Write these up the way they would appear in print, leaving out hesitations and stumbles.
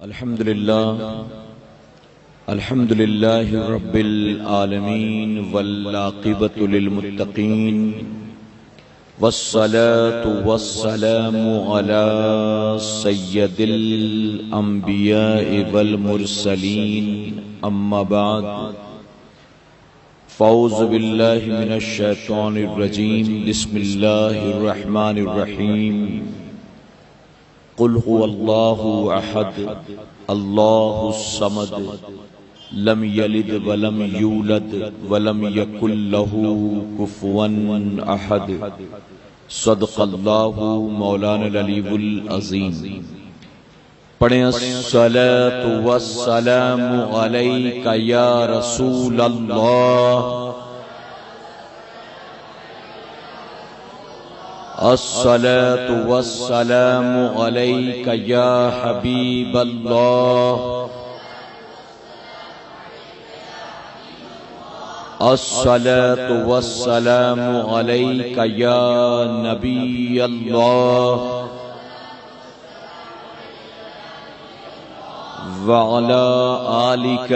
الحمدللہ رب العالمین والعاقبۃ للمتقین والصلاة والسلام علی سید الانبیاء والمرسلین اما بعد فاعوذ باللہ من الشیطان الرجیم بسم اللہ الرحمن الرحیم قل هو اللہ احد اللہ الصمد لم یلد ولم یولد ولم یکن لہ کفوا احد صدق اللہ مولانا العلی العظیم۔ پڑھیں الصلاۃ والسلام علیک یا رسول اللہ، الصلاۃ والسلام علیک یا حبیب اللہ، الصلاۃ والسلام علیک یا نبی اللہ، وعلی آلک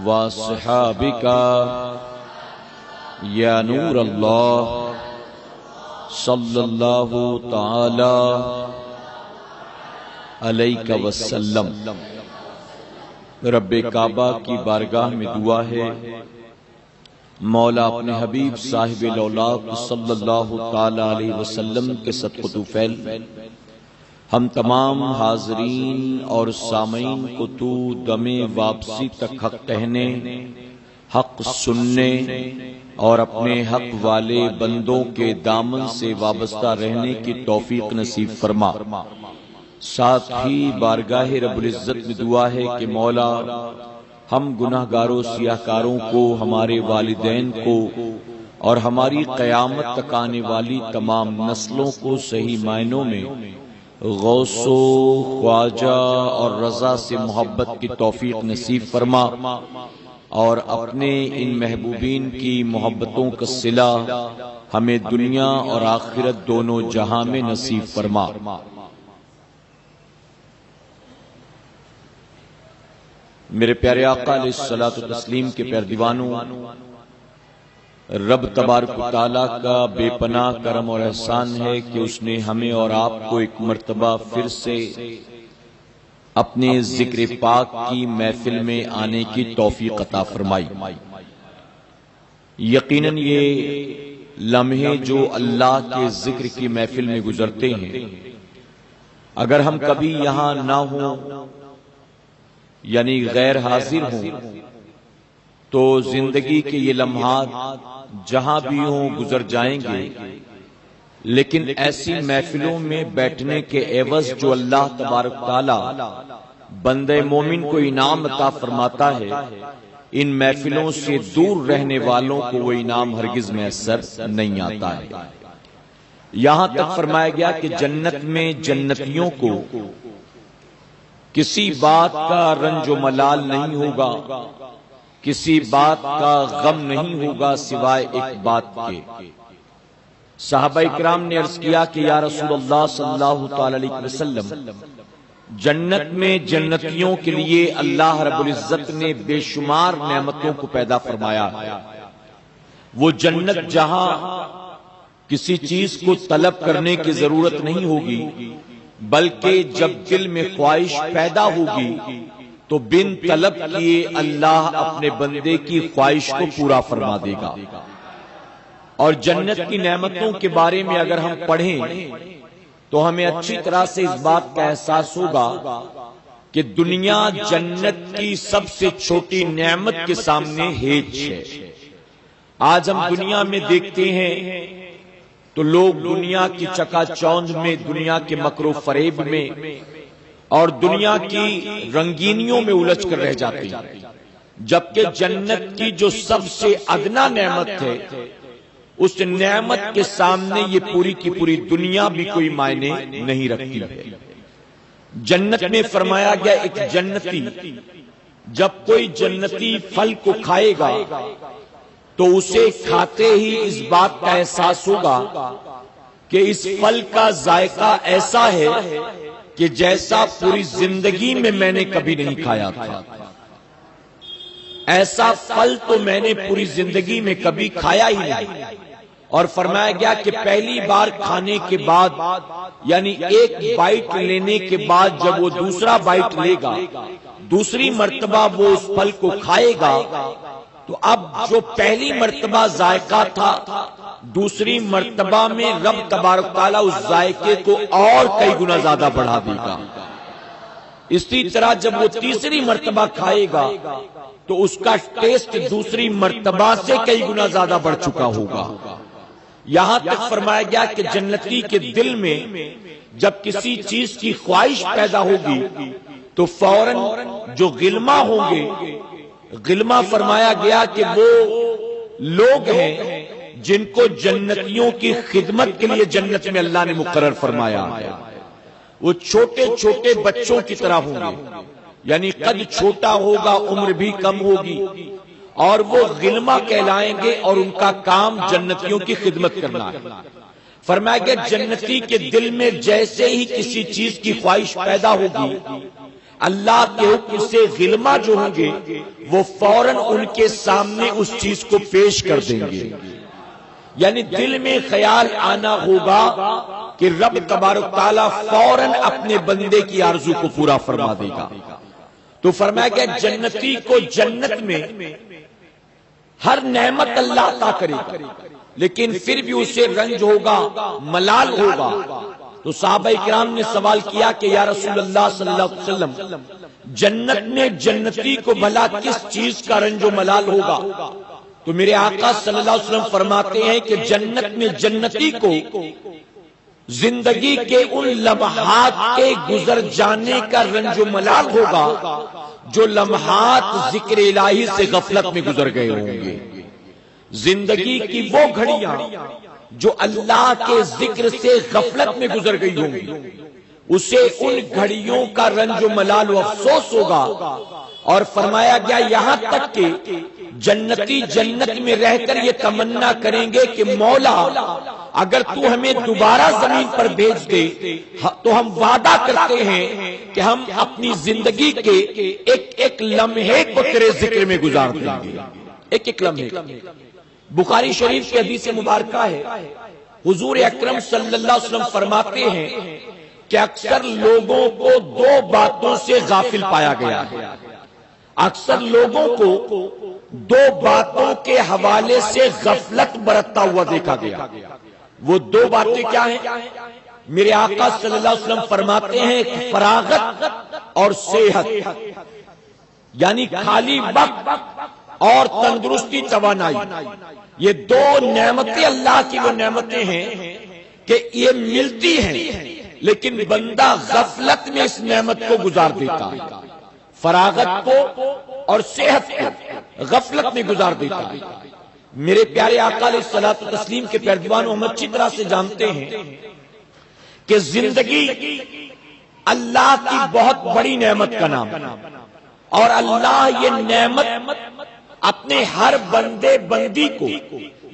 واصحابک یا نور اللہ، صلی اللہ تعالی علیہ وسلم۔ رب کعبہ کی بارگاہ میں دعا ہے مولا اپنے حبیب صاحب الاولاق صلی اللہ تعالی علیہ وسلم کے صدقہ طوفیل ہم تمام حاضرین اور سامعین کو تو دم واپسی تک حق کہنے، حق سننے اور اپنے حق والے بندوں کے دامن سے وابستہ رہنے کی توفیق نصیب فرما۔ ساتھ ہی بارگاہ رب العزت میں دعا ہے کہ مولا ہم گناہ گاروں سیاہکاروں کو، ہمارے والدین کو اور ہماری قیامت تک آنے والی تمام نسلوں کو صحیح معنوں میں غوث و خواجہ اور رضا سے محبت کی توفیق نصیب فرما، اور اپنے ان محبوبین کی محبتوں کا صلہ ہمیں دنیا اور آخرت دونوں جہاں میں نصیب فرما۔ میرے پیارے آقا علیہ الصلوۃ والتسلیم کے پیر دیوانوں، رب تبارک و تعالیٰ کا بے پناہ کرم اور احسان ہے کہ اس نے ہمیں اور آپ کو ایک مرتبہ پھر سے اپنے ذکر پاک کی محفل میں آنے کی توفیق عطا فرمائی۔ یقیناً یہ لمحے جو اللہ کے ذکر کی محفل میں گزرتے ہیں، اگر ہم کبھی یہاں نہ ہوں یعنی غیر حاضر ہوں تو زندگی کے یہ لمحات جہاں بھی ہوں گزر جائیں گے، لیکن ایسی محفلوں میں بیٹھنے کے عوض جو اللہ تبارک تعالی بندے مومن کو انعام عطا فرماتا ہے، ان محفلوں سے دور رہنے والوں کو وہ انعام ہرگز میسر نہیں آتا ہے۔ یہاں تک فرمایا گیا کہ جنت میں جنتیوں کو کسی بات کا رنج و ملال نہیں ہوگا، کسی بات کا غم نہیں ہوگا سوائے ایک بات کے۔ صحابہ اکرام نے عرض کیا کہ یا رسول اللہ صلی اللہ تعالی علیہ وسلم، جنت میں جنتیوں کے لیے اللہ رب العزت نے بے شمار نعمتوں کو پیدا فرمایا۔ وہ جنت جہاں کسی چیز کو طلب کرنے کی ضرورت نہیں ہوگی، بلکہ جب دل میں خواہش پیدا ہوگی تو بن طلب کیے اللہ اپنے بندے کی خواہش کو پورا فرما دے گا۔ اور جنت کی نعمتوں کے بارے میں اگر ہم پڑھیں تو ہمیں اچھی طرح سے اس بات کا احساس ہوگا کہ دنیا جنت کی سب سے چھوٹی نعمت کے سامنے ہیچ ہے۔ آج ہم دنیا میں دیکھتے ہیں تو لوگ دنیا کی چکا چوند میں، دنیا کے مکر و فریب میں اور دنیا کی رنگینیوں میں الجھ کر رہ جاتے ہیں، جبکہ جنت کی جو سب سے ادنا نعمت ہے، اس نعمت کے سامنے یہ پوری کی پوری دنیا بھی کوئی معنی نہیں رکھتی ہے۔ جنت میں فرمایا گیا ایک جنتی جب کوئی جنتی پھل کو کھائے گا تو اسے کھاتے ہی اس بات کا احساس ہوگا کہ اس پھل کا ذائقہ ایسا ہے کہ جیسا پوری زندگی میں نے کبھی نہیں کھایا تھا، ایسا پھل تو میں نے پوری زندگی میں کبھی کھایا ہی نہیں۔ اور فرمایا گیا کہ پہلی بار کھانے کے بعد، یعنی ایک بائٹ لینے کے بعد جب وہ دوسرا بائٹ لے گا، دوسری مرتبہ وہ اس پھل کو کھائے گا، تو اب جو پہلی مرتبہ ذائقہ تھا، دوسری مرتبہ میں رب تبارک تعالیٰ اس ذائقے کو اور کئی گنا زیادہ بڑھا دے گا۔ اسی طرح جب وہ تیسری مرتبہ کھائے گا تو اس کا ٹیسٹ دوسری مرتبہ سے کئی گنا زیادہ بڑھ چکا ہوگا۔ یہاں تک فرمایا گیا کہ جنتی کے دل میں جب کسی چیز کی خواہش پیدا ہوگی تو فوراً جو غلما ہوں گے، غلما فرمایا گیا کہ وہ لوگ ہیں جن کو جنتیوں کی خدمت کے لیے جنت میں اللہ نے مقرر فرمایا ہے۔ وہ چھوٹے چھوٹے بچوں کی طرح ہوں گے، یعنی قد چھوٹا ہوگا، عمر بھی کم ہوگی، اور وہ غلما کہلائیں گے اور ان کا کام جنتیوں کی خدمت کرنا ہے۔ فرمایا کہ جنتی کے دل میں جیسے ہی کسی چیز کی خواہش پیدا ہوگی، اللہ کے حکم سے غلما جو ہوں گے وہ فوراً ان کے سامنے اس چیز کو پیش کر دیں گے۔ یعنی دل میں خیال آنا ہوگا کہ رب تبارک تعالیٰ فوراً اپنے بندے کی آرزو کو پورا فرما دے گا۔ تو فرمایا کہ جنتی کو جنت میں ہر نعمت اللہ عطا کرے گا، لیکن پھر بھی اسے رنج ہوگا، ملال ہوگا۔ تو صحابہ کرام نے سوال کیا کہ یا رسول اللہ صلی اللہ علیہ وسلم، جنت میں جنتی کو بھلا کس چیز کا رنج و ملال ہوگا؟ تو میرے آقا صلی اللہ علیہ وسلم فرماتے ہیں کہ جنت میں جنتی کو زندگی کے ان لمحات کے گزر جانے کا رنج و ملال ہوگا جو لمحات ذکر الہی سے غفلت میں گزر گئے ہوں گے۔ زندگی کی وہ گھڑیاں جو اللہ کے ذکر سے غفلت میں گزر گئی ہوں گی، اسے ان گھڑیوں کا رنج و ملال و افسوس ہوگا۔ اور فرمایا گیا یہاں تک کہ جنتی جنت میں رہ کر یہ تمنا کریں گے کہ مولا اگر تو ہمیں دوبارہ زمین پر بھیج دے تو ہم وعدہ کرتے ہیں کہ ہم اپنی زندگی کے ایک ایک لمحے کو تیرے ذکر میں گزار دیں گے، ایک ایک لمحے۔ بخاری شریف کی حدیث مبارکہ ہے، حضور اکرم صلی اللہ علیہ وسلم فرماتے ہیں کہ اکثر لوگوں کو دو باتوں سے غافل پایا گیا ہے، اکثر لوگوں کو دو باتوں کے حوالے سے غفلت برتتا ہوا دیکھا گیا۔ وہ دو باتیں کیا ہیں؟ میرے آقا صلی اللہ علیہ وسلم فرماتے ہیں فراغت اور صحت، یعنی خالی وقت اور تندرستی، توانائی۔ یہ دو نعمتیں اللہ کی وہ نعمتیں ہیں کہ یہ ملتی ہیں لیکن بندہ غفلت میں اس نعمت کو گزار دیتا ہے، فراغت کو اور صحت کو غفلت میں گزار دیتا ہے۔ میرے پیارے آقا علیہ الصلوۃ والتسلیم کے پیروان ہم اچھی طرح سے جانتے ہیں کہ زندگی اللہ کی بہت بڑی نعمت کا نام ہے، اور اللہ یہ نعمت اپنے ہر بندے بندی کو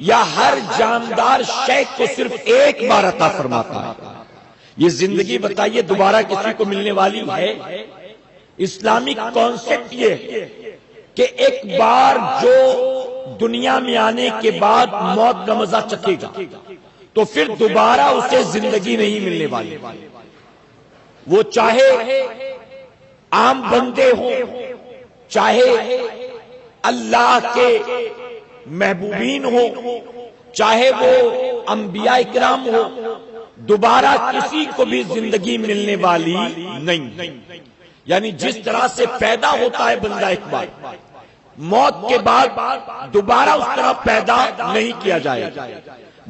یا ہر جاندار شے کو صرف ایک بار عطا فرماتا ہے۔ یہ زندگی بتائیے دوبارہ کسی کو ملنے والی ہے؟ اسلامک کانسیپٹ یہ ہے کہ ایک بار جو دنیا میں آنے کے بعد موت کا مزہ چکھے گا تو پھر دوبارہ اسے زندگی نہیں ملنے والی، وہ چاہے عام بندے ہوں، چاہے اللہ کے محبوبین ہوں، چاہے وہ انبیاء کرام ہو، دوبارہ کسی کو بھی زندگی ملنے والی نہیں۔ یعنی جس طرح سے پیدا ہوتا ہے بندہ ایک بار، موت کے بعد دوبارہ اس طرح پیدا نہیں کیا جائے گا،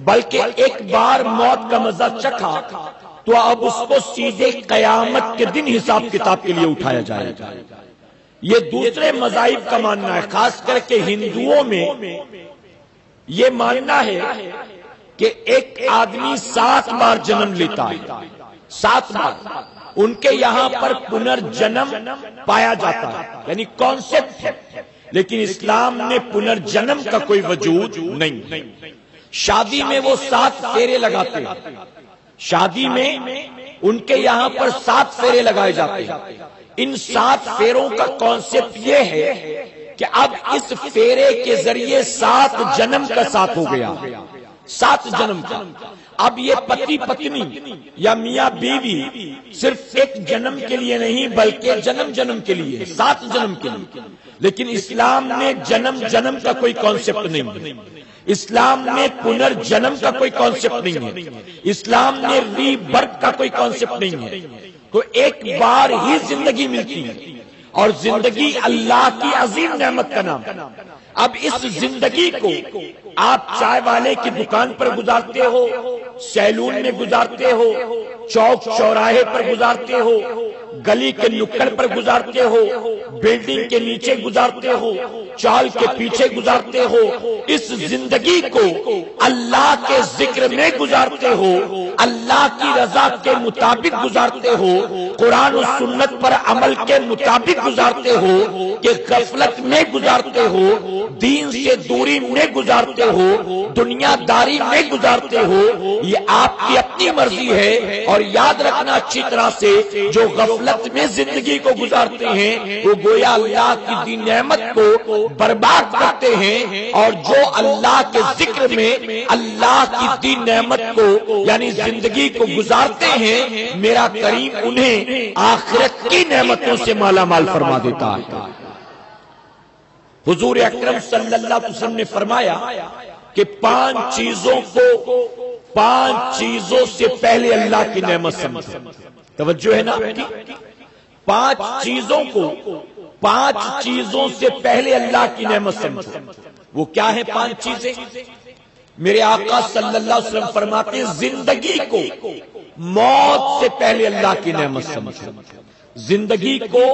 بلکہ ایک بار موت کا مزہ چکھا تو اب اس کو سیدھے قیامت کے دن حساب کتاب کے لیے اٹھایا جائے گا۔ یہ دوسرے مذاہب کا ماننا ہے، خاص کر کے ہندوؤں میں یہ ماننا ہے کہ ایک آدمی 7 بار جنم لیتا ہے، 7 بار۔ ان کے یہاں پر پنرجنم پایا جاتا ہے، یعنی کانسیپٹ ہے، لیکن اسلام میں پنرجنم کا کوئی وجود نہیں۔ شادی میں وہ 7 پھیرے لگاتے ہیں، شادی میں ان کے یہاں پر 7 پھیرے لگائے جاتے ہیں. ان 7 پھیروں کا کانسیپٹ یہ ہے کہ اب اس پھیرے کے ذریعے 7 جنم کا ساتھ ہو گیا. 7 جنم کا. اب یہ پتی پتنی یا میاں بیوی صرف ایک جنم کے لیے نہیں بلکہ جنم جنم کے لیے، 7 جنم کے لیے. لیکن اسلام میں جنم کا کوئی کانسیپٹ نہیں ہے. اسلام میں پنرجنم کا کوئی کانسیپٹ نہیں ہے. اسلام میں ری برتھ کا کوئی کانسیپٹ نہیں ہے. تو ایک بار ہی زندگی ملتی ہے اور زندگی اللہ کی عظیم نعمت کا نام. اب اس زندگی کو آپ چائے والے کی دکان پر گزارتے ہو، سیلون میں گزارتے ہو، چوک چوراہے پر گزارتے ہو، گلی کے نکڑ پر گزارتے ہو، بلڈنگ کے نیچے گزارتے ہو، چال کے پیچھے گزارتے ہو. اس زندگی کو اللہ کے ذکر میں گزارتے ہو، اللہ کی رضا کے مطابق گزارتے ہو، قرآن و سنت پر عمل کے مطابق گزارتے ہو کہ غفلت میں گزارتے ہو، دین سے دوری میں گزارتے ہو، دنیا داری میں گزارتے ہو. یہ آپ کی اپنی مرضی ہے. اور یاد رکھنا اچھی طرح سے، جو غفلت میں زندگی کو گزارتے ہیں وہ گویا اللہ کی دی نعمت کو برباد کرتے ہیں، اور جو اللہ کے ذکر میں اللہ کی دی نعمت کو یعنی زندگی کو گزارتے ہیں، میرا کریم انہیں آخرت کی نعمتوں سے مالا مال فرما دیتا ہے. حضور اکرم صلی اللہ علیہ وسلم نے فرمایا کہ 5 چیزوں سے پہلے اللہ کی نعمت سمجھو. توجہ ہے نا؟ 5 چیزوں کو 5 چیزوں سے پہلے اللہ کی نعمت سمجھو. وہ کیا ہے 5 چیزیں؟ میرے آقا صلی اللہ علیہ وسلم فرماتے ہیں زندگی کو موت سے پہلے اللہ کی نعمت سمجھو. زندگی کو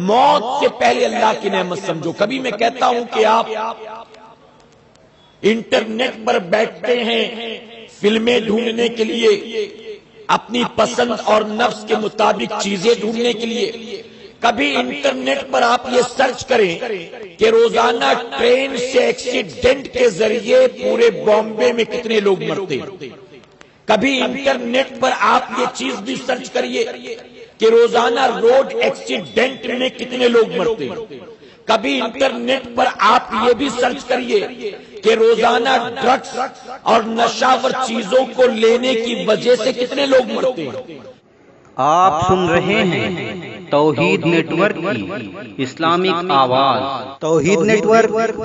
موت سے پہلے اللہ کی نعمت سمجھو. کبھی میں کہتا ہوں کہ آپ انٹرنیٹ پر بیٹھتے ہیں فلمیں ڈھونڈنے کے لیے، اپنی پسند اور نفس کے مطابق چیزیں ڈھونڈنے کے لیے. کبھی انٹرنیٹ پر آپ یہ سرچ کریں کہ روزانہ ٹرین سے ایکسیڈنٹ کے ذریعے پورے بامبے میں کتنے لوگ مرتے ہیں. کبھی انٹرنیٹ پر آپ یہ چیز بھی سرچ کریے کہ روزانہ روڈ ایکسیڈنٹ میں کتنے لوگ مرتے ہیں. کبھی انٹرنیٹ پر آپ یہ بھی سرچ کریے کہ روزانہ ڈرگس اور نشاور چیزوں کو لینے کی وجہ سے کتنے لوگ مرتے ہیں. آپ سن رہے ہیں توحید نیٹ ورک کی اسلامک آواز. Tawheed network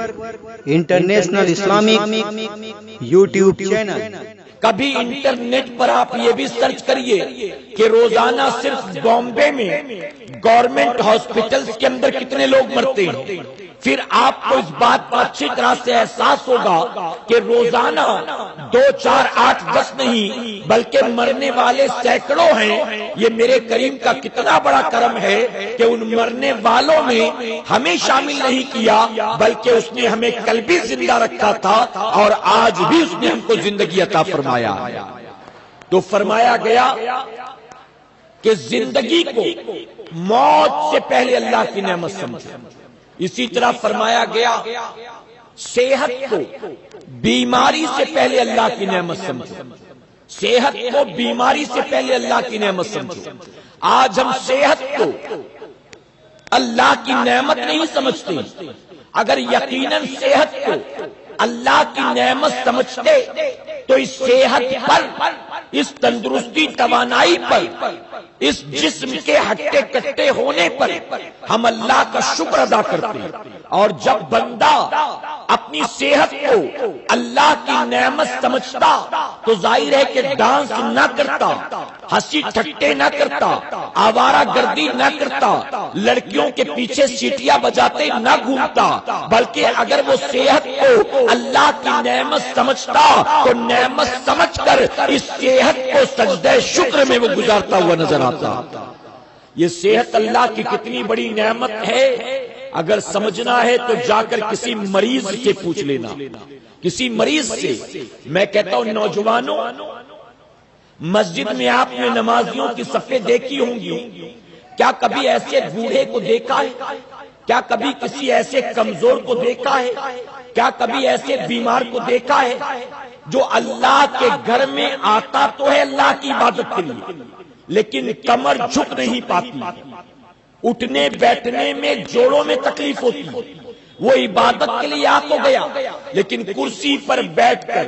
international Islamic YouTube channel. کبھی انٹرنیٹ پر آپ یہ بھی سرچ کریے کہ روزانہ صرف بامبے میں گورنمنٹ ہاسپٹلز کے اندر کتنے لوگ مرتے ہیں. پھر آپ کو اس بات کا اچھی طرح سے احساس ہوگا کہ روزانہ 2 4 8 10 نہیں بلکہ مرنے والے سینکڑوں ہیں. یہ میرے کریم کا کتنا بڑا کرم ہے کہ ان مرنے والوں میں ہمیں شامل نہیں کیا بلکہ اس نے ہمیں کل بھی زندہ رکھا تھا اور آج بھی اس نے ہم کو زندگی عطا فرمایا. تو فرمایا گیا کہ زندگی کو موت سے پہلے اللہ کی نعمت سمجھو. اسی طرح فرمایا گیا صحت کو بیماری سے پہلے اللہ کی نعمت سمجھو. صحت کو بیماری سے پہلے اللہ کی نعمت سمجھو. آج ہم صحت کو اللہ کی نعمت نہیں سمجھتے. اگر یقیناً صحت کو اللہ کی نعمت سمجھتے تو اس صحت پر، اس تندرستی توانائی پر، اس جسم کے ہٹے کٹے ہونے پر ہم اللہ کا شکر ادا کرتے ہیں. اور جب بندہ اپنی صحت کو اللہ کی نعمت سمجھتا تو ظاہر ہے کہ ڈانس نہ کرتا، ہنسی ٹھٹے نہ کرتا، آوارہ گردی نہ کرتا، لڑکیوں کے پیچھے سیٹیاں بجاتے نہ گھومتا، بلکہ اگر وہ صحت کو اللہ کی نعمت سمجھتا تو نعمت سمجھ کر اس صحت کو سجدہ شکر میں وہ گزارتا ہوا نظر آتا. یہ صحت اللہ کی کتنی بڑی نعمت ہے. اگر سمجھنا ہے تو جا کر کسی مریض سے پوچھ لینا، کسی مریض سے. میں کہتا ہوں نوجوانوں، مسجد میں آپ نے نمازیوں کی صفیں دیکھی ہوں گی، کیا کبھی ایسے بوڑھے کو دیکھا ہے کیا کبھی کسی ایسے کمزور کو دیکھا ہے؟ کیا کبھی ایسے بیمار کو دیکھا ہے جو اللہ کے گھر میں آتا تو ہے اللہ کی عبادت کے لیے، لیکن کمر جھک نہیں پاتی، اٹھنے بیٹھنے میں جوڑوں میں تکلیف ہوتی، وہ عبادت کے لیے آ تو گیا لیکن کرسی پر بیٹھ کر،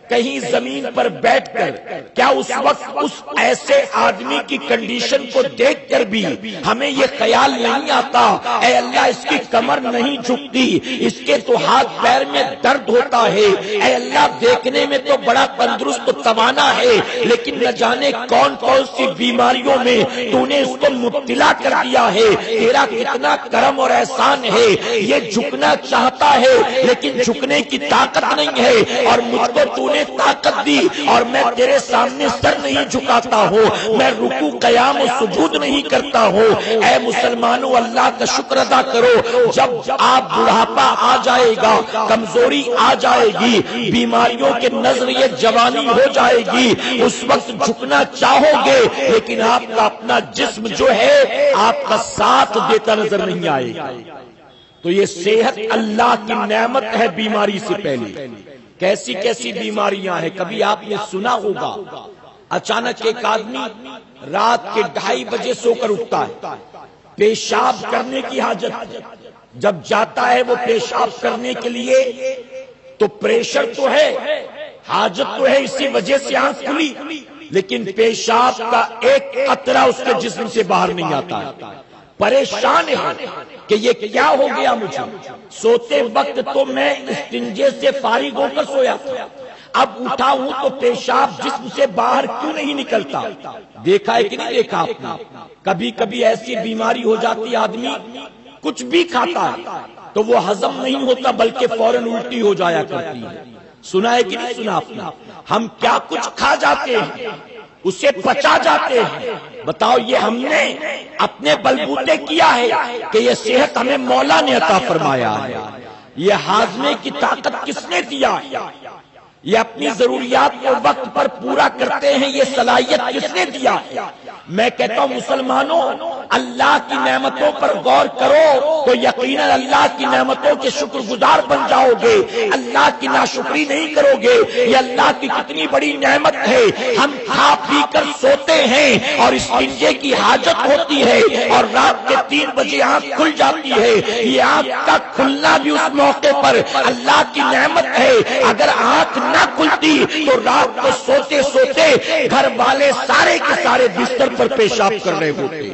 کہیں زمین پر بیٹھ کر، کیا اس وقت اس ایسے آدمی کی کنڈیشن کو دیکھ کر بھی ہمیں یہ خیال نہیں آتا اے اللہ اس کی کمر نہیں جھکتی، اس کے تو ہاتھ پیر میں درد ہوتا ہے، اے اللہ دیکھنے میں تو بڑا تندرست توانا ہے لیکن نہ جانے کون کون سی بیماریوں میں تو نے اس کو مبتلا کر دیا ہے، تیرا کتنا کرم اور احسان ہے، یہ جھکنا چاہتا ہے لیکن جھکنے کی طاقت نہیں ہے، اور مجھ کو تو نے طاقت دی اور میں تیرے سامنے سر نہیں جھکاتا ہوں، میں رکوع قیام و سجود نہیں کرتا ہوں۔ اے مسلمانوں اللہ کا شکر ادا کرو، جب آپ بڑھاپا آ جائے گا، کمزوری آ جائے گی، بیماریوں کے نظریے جوانی ہو جائے گی، اس وقت جھکنا چاہو گے لیکن آپ کا اپنا جسم جو ہے آپ کا ساتھ دیتا نظر نہیں آئے گا۔ تو یہ صحت اللہ کی نعمت ہے بیماری سے پہلے۔ کیسی کیسی بیماریاں ہیں، کبھی آپ نے سنا ہوگا اچانک ایک آدمی رات کے 2:30 بجے سو کر اٹھتا ہے، پیشاب کرنے کی حاجت، جب جاتا ہے وہ پیشاب کرنے کے لیے تو پریشر تو ہے، حاجت تو ہے، اسی وجہ سے آنکھ کھلی لیکن پیشاب کا ایک قطرہ اس کے جسم سے باہر نہیں آتا ہے، پریشان ہے کہ یہ کیا ہو گیا مجھے، سوتے وقت تو میں استنجے سے فارغ ہو کر سویا تھا، اب اٹھا ہوں تو پیشاب جسم سے باہر کیوں نہیں نکلتا؟ دیکھا ہے کہ نہیں دیکھا آپ نے؟ کبھی کبھی ایسی بیماری ہو جاتی آدمی کچھ بھی کھاتا ہے تو وہ ہضم نہیں ہوتا بلکہ فوراً الٹی ہو جایا کرتی ہے، سنا ہے کہ نہیں سنا آپ نے؟ ہم کیا کچھ کھا جاتے ہیں اسے پچا جاتے ہیں، بتاؤ یہ ہم نے اپنے بلبوتے کیا ہے کہ یہ صحت ہمیں مولا نے عطا فرمایا ہے؟ یہ ہاضمے کی طاقت کس نے دیا ہے؟ یہ اپنی ضروریات کو وقت پر پورا کرتے ہیں یہ صلاحیت کس نے دیا ہے؟ میں کہتا ہوں مسلمانوں اللہ کی نعمتوں پر غور کرو تو یقیناً اللہ کی نعمتوں کے شکر گزار بن جاؤ گے، اللہ کی ناشکری نہیں کرو گے۔ یہ اللہ کی کتنی بڑی نعمت ہے، ہم کھا پی کر سوتے ہیں اور استنجے کی حاجت ہوتی ہے اور رات کے 3 بجے آنکھ کھل جاتی ہے، یہ آنکھ کا کھلنا بھی اس موقع پر اللہ کی نعمت ہے۔ اگر آنکھ نہ کھلتی تو رات کو سوتے سوتے گھر والے سارے کے سارے بستر پر پیشاب کر رہے ہوتے،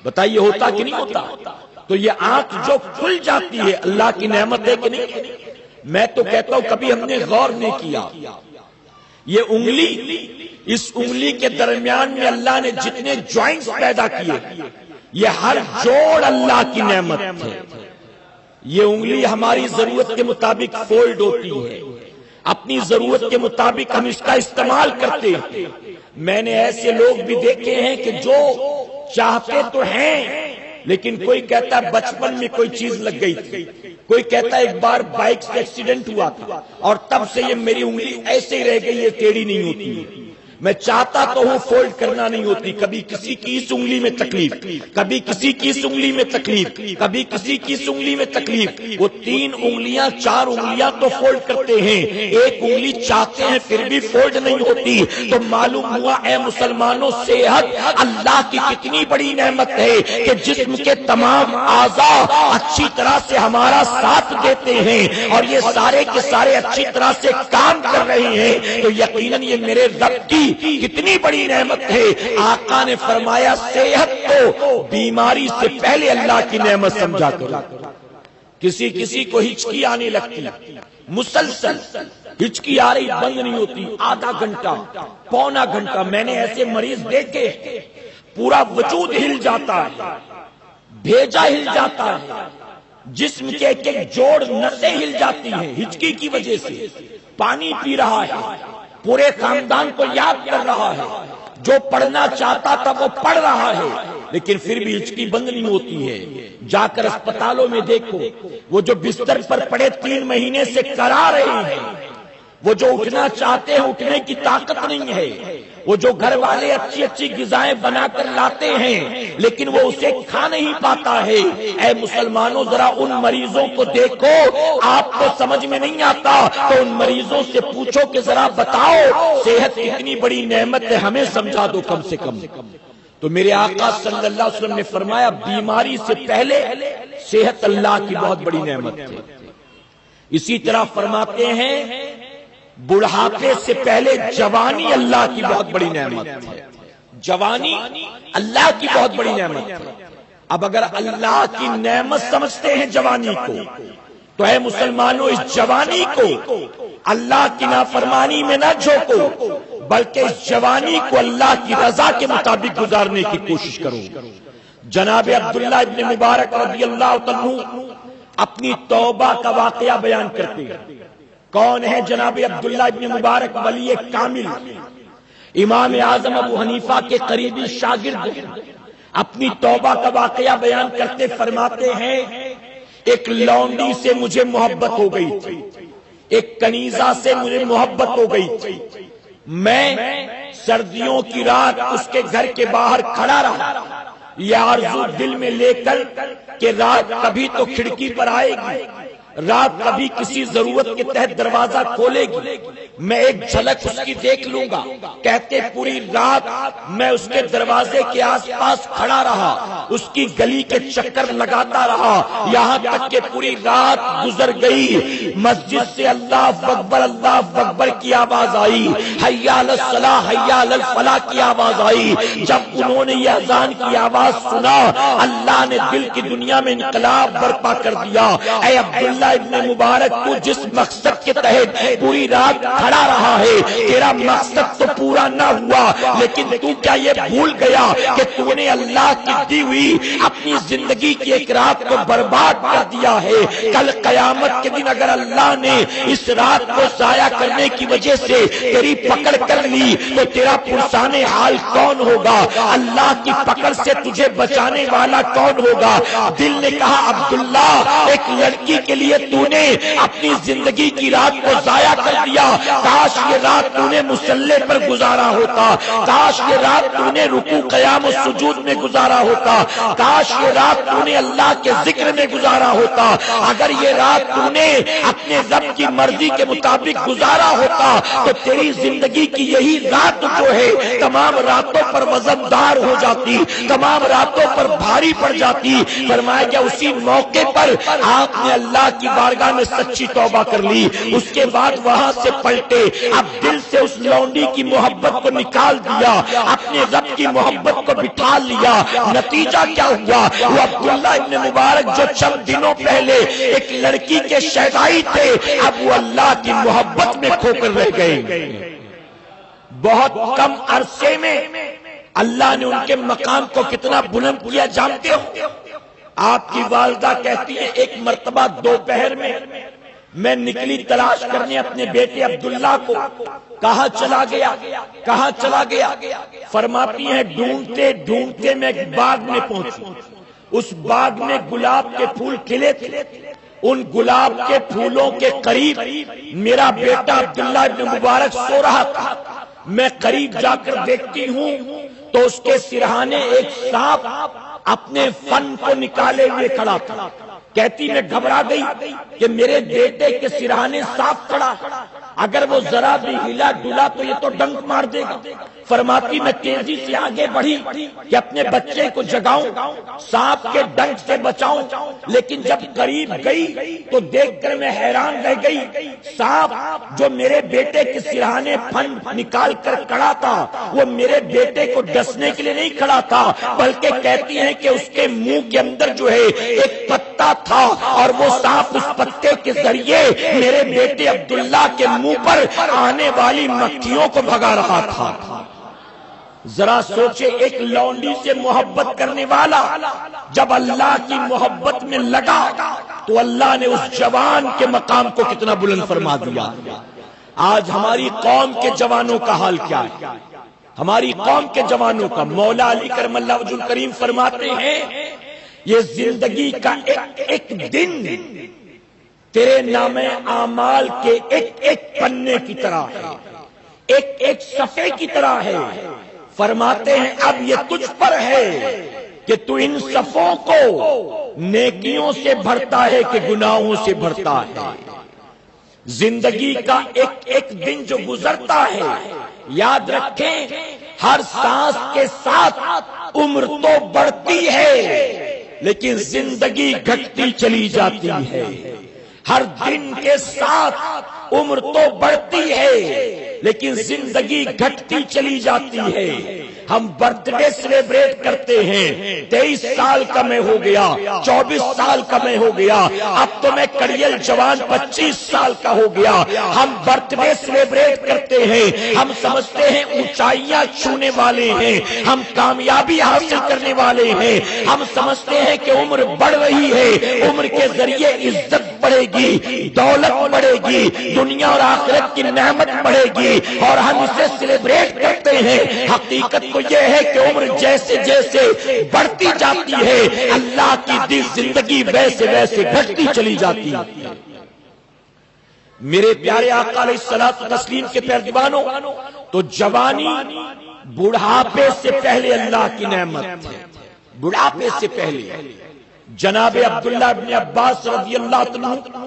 بتائیے ہوتا کہ نہیں ہوتا؟ تو یہ آنکھ جو کھل جاتی ہے اللہ کی نعمت ہے کہ نہیں؟ میں تو کہتا ہوں کبھی ہم نے غور نہیں کیا، یہ انگلی، اس انگلی کے درمیان میں اللہ نے جتنے جوائنٹس پیدا کیے یہ ہر جوڑ اللہ کی نعمت ہے۔ یہ انگلی ہماری ضرورت کے مطابق فولڈ ہوتی ہے، اپنی ضرورت کے مطابق ہم اس کا استعمال کرتے ہیں۔ میں نے ایسے لوگ بھی دیکھے ہیں کہ جو چاہتے تو ہیں لیکن کوئی کہتا ہے بچپن میں کوئی چیز لگ گئی تھی، کوئی کہتا ہے ایک بار بائک سے ایکسیڈنٹ ہوا تھا اور تب سے یہ میری انگلی ایسے ہی رہ گئی، یہ ٹیڑھی نہیں ہوتی، میں چاہتا تو ہوں فولڈ کرنا نہیں ہوتی، کبھی کسی کی اس انگلی میں تکلیف، کبھی کسی کی اس انگلی میں تکلیف، کبھی کسی کی اس انگلی میں تکلیف، وہ 3 انگلیاں 4 انگلیاں تو فولڈ کرتے ہیں، ایک انگلی چاہتے ہیں پھر بھی فولڈ نہیں ہوتی۔ تو معلوم ہوا اے مسلمانوں صحت اللہ کی کتنی بڑی نعمت ہے کہ جسم کے تمام اعضاء اچھی طرح سے ہمارا ساتھ دیتے ہیں اور یہ سارے کے سارے اچھی طرح سے کام کر رہے ہیں، تو یقیناً یہ میرے رب کی کتنی بڑی نعمت ہے۔ آقا نے فرمایا صحت تو بیماری سے پہلے اللہ کی نعمت سمجھا کرو۔ کسی کو ہچکی آنے لگتی، مسلسل ہچکی آ رہی بند نہیں ہوتی، آدھا گھنٹہ پونا گھنٹہ، میں نے ایسے مریض دیکھے پورا وجود ہل جاتا ہے، بھیجا ہل جاتا ہے، جسم کے ایک ایک جوڑ نسیں ہل جاتی ہیں ہچکی کی وجہ سے، پانی پی رہا ہے، پورے خاندان کو یاد کر رہا ہے، جو پڑھنا چاہتا تھا وہ پڑھ رہا ہے لیکن پھر بھی ہچکی بند نہیں ہوتی ہے۔ جا کر اسپتالوں میں دیکھو، وہ جو بستر پر پڑے 3 مہینے سے کرا رہے ہیں، وہ جو اٹھنا چاہتے ہیں اٹھنے کی طاقت نہیں ہے، وہ جو گھر والے اچھی اچھی غذائیں بنا کر لاتے ہیں لیکن وہ اسے کھا نہیں پاتا ہے. اے مسلمانوں ذرا ان مریضوں کو دیکھو, آپ کو سمجھ میں نہیں آتا تو ان مریضوں سے پوچھو کہ ذرا بتاؤ صحت کتنی بڑی نعمت ہے, ہمیں سمجھا دو کم سے کم. تو میرے آقا صلی اللہ علیہ وسلم نے فرمایا بیماری سے پہلے صحت اللہ کی بہت بڑی نعمت ہے. اسی طرح فرماتے ہیں بڑھاپے سے پہلے جوانی اللہ کی بہت بڑی نعمت ہے. جوانی اللہ کی بہت بڑی نعمت ہے. اب اگر اللہ کی نعمت سمجھتے ہیں جوانی کو تو اے مسلمانوں اس جوانی کو اللہ کی نافرمانی میں نہ جھوکو بلکہ اس جوانی کو اللہ کی رضا کے مطابق گزارنے کی کوشش کرو. جناب عبداللہ ابن مبارک رضی اللہ عنہ اپنی توبہ کا واقعہ بیان کرتے ہیں. کون ہے جناب عبداللہ ابن مبارک؟ ولی کامل, امام اعظم ابو حنیفہ کے قریبی شاگرد. اپنی توبہ کا واقعہ بیان کرتے فرماتے ہیں ایک لونڈی سے مجھے محبت ہو گئی تھی, ایک کنیزہ سے مجھے محبت ہو گئی تھی. میں سردیوں کی رات اس کے گھر کے باہر کھڑا رہا, یہ آرزو دل میں لے کر کہ رات کبھی تو کھڑکی پر آئے گی, رات کبھی کسی ضرورت کے تحت دروازہ کھولے گی, میں ایک جھلک اس کی دیکھ لوں گا. کہتے پوری رات میں اس کے دروازے کے آس پاس کھڑا رہا, اس کی گلی کے چکر لگاتا رہا, یہاں تک کہ پوری رات گزر گئی. مسجد سے اللہ اکبر کی آواز آئی, حی علی الصلاۃ حی علی الفلاح کی آواز آئی. جب انہوں نے یہ اذان کی آواز سنا اللہ نے دل کی دنیا میں انقلاب برپا کر دیا. اے عبداللہ ابن مبارک تو جس مقصد کے تحت پوری رات کھڑا رہا ہے تیرا مقصد تو پورا نہ ہوا, لیکن تو کیا یہ بھول گیا کہ تو نے اللہ کی دی ہوئی اپنی زندگی کی ایک رات کو برباد کر دیا ہے. کل قیامت کے دن اگر اللہ نے اس رات کو ضائع کرنے کی وجہ سے تیری پکڑ کر لی تو تیرا پرسان حال کون ہوگا؟ اللہ کی پکڑ سے تجھے بچانے والا کون ہوگا؟ دل نے کہا عبداللہ ایک لڑکی کے لیے تو نے اپنی زندگی کی رات کو ضائع کر دیا, کاش یہ رات تو نے مصلی پر گزارا ہوتا, کاش یہ رات تو نے رکوع قیام و سجود میں گزارا ہوتا, کاش یہ رات تو نے اللہ کے ذکر میں گزارا ہوتا. اگر یہ رات تو نے اپنے رب کی مرضی کے مطابق گزارا ہوتا تو تیری زندگی کی یہی رات جو ہے تمام راتوں پر وزندار ہو جاتی, تمام راتوں پر بھاری پڑ جاتی. فرمایا کہ اسی موقع پر آپ نے اللہ کی بارگاہ میں سچی توبہ کر لی, اس کے بعد وہاں سے پلٹے, اب دل سے اس لونڈی کی محبت کو نکال دیا, اپنے رب کی محبت کو بٹھا لیا. نتیجہ کیا ہوا؟ وہ عبداللہ ابن مبارک جو چند دنوں پہلے ایک لڑکی کے شیدائی تھے اب وہ اللہ کی محبت میں کھو کر رہ گئے. بہت کم عرصے میں اللہ نے ان کے مقام کو کتنا بلند کیا جانتے ہو؟ آپ کی والدہ کہتی ہے ایک مرتبہ دوپہر میں نکلی تلاش کرنے اپنے بیٹے عبداللہ کو, کہاں چلا گیا کہاں چلا گیا؟ فرماتی ہیں ڈھونڈتے ڈھونڈتے میں ایک باغ میں پہنچی, اس باغ میں گلاب کے پھول کھلے تھے, ان گلاب کے پھولوں کے قریب میرا بیٹا عبداللہ ابن مبارک سو رہا تھا. میں قریب جا کر دیکھتی ہوں تو اس کے سرہانے ایک سانپ اپنے فن کو نکالے ہوئے کھڑا تھا. کہتی میں گھبرا گئی کہ میرے بیٹے کے سرہانے سانپ کھڑا, اگر وہ ذرا بھی ہلا ڈلا تو یہ تو ڈنک مار دے گا. فرماتی میں تیزی سے آگے بڑھی کہ اپنے بچے کو جگاؤں, سانپ کے ڈنک سے بچاؤں, لیکن جب قریب گئی تو دیکھ کر میں حیران رہ گئی. سانپ جو میرے بیٹے کے سرہانے پھن نکال کر کھڑا تھا وہ میرے بیٹے کو ڈسنے کے لیے نہیں کھڑا تھا, بلکہ کہتی ہیں کہ اس کے منہ کے اندر جو ہے ایک پتا تھا اور وہ سانپ اس پتے کے ذریعے میرے بیٹے عبداللہ کے منہ پر آنے والی مکھیوں کو بھگا رہا تھا. ذرا سوچے ایک لونڈی سے محبت کرنے والا جب اللہ کی محبت میں لگا تو اللہ نے اس جوان کے مقام کو کتنا بلند فرما دیا. آج ہماری قوم کے جوانوں کا حال کیا ہے؟ ہماری قوم کے جوانوں کا مولا علی کرم اللہ وجہ الکریم فرماتے ہیں یہ زندگی کا ایک دن تیرے نام اعمال کے ایک پنے کی طرح ہے. ایک ایک صفحے کی طرح ہے. فرماتے ہیں اب یہ تجھ پر ہے کہ تو ان صفوں کو نیکیوں سے بھرتا ہے کہ گناہوں سے بھرتا ہے. زندگی کا ایک ایک دن جو گزرتا ہے، یاد رکھیں ہر سانس کے ساتھ عمر تو بڑھتی ہے لیکن زندگی گھٹتی چلی جاتی ہے. ہر دن کے ساتھ عمر تو بڑھتی ہے لیکن زندگی گھٹتی چلی جاتی ہے. ہم برتھ ڈے سیلیبریٹ کرتے ہیں، 23 سال کا میں ہو گیا، 24 سال کا میں ہو گیا، اب تو میں کڑیل جوان 25 سال کا ہو گیا. ہم برتھ ڈے سیلیبریٹ کرتے ہیں، ہم سمجھتے ہیں اونچائیاں چھونے والے ہیں، ہم کامیابی حاصل کرنے والے ہیں. ہم سمجھتے ہیں کہ عمر بڑھ رہی ہے، عمر کے ذریعے عزت بڑھے گی، دولت بڑھے گی، دنیا اور آخرت کی نعمت بڑھے گی اور ہم اسے سیلیبریٹ کرتے ہیں. حقیقت تو یہ ہے کہ عمر جیسے جیسے بڑھتی جاتی ہے اللہ کی دی زندگی ویسے ویسے گھٹتی چلی جاتی ہے. میرے پیارے آقا علیہ الصلوۃ والتسلیم کے پیروانوں، تو جوانی بڑھاپے سے پہلے اللہ کی نعمت ہے. بڑھاپے سے پہلے جناب عبداللہ ابن عباس رضی اللہ عنہ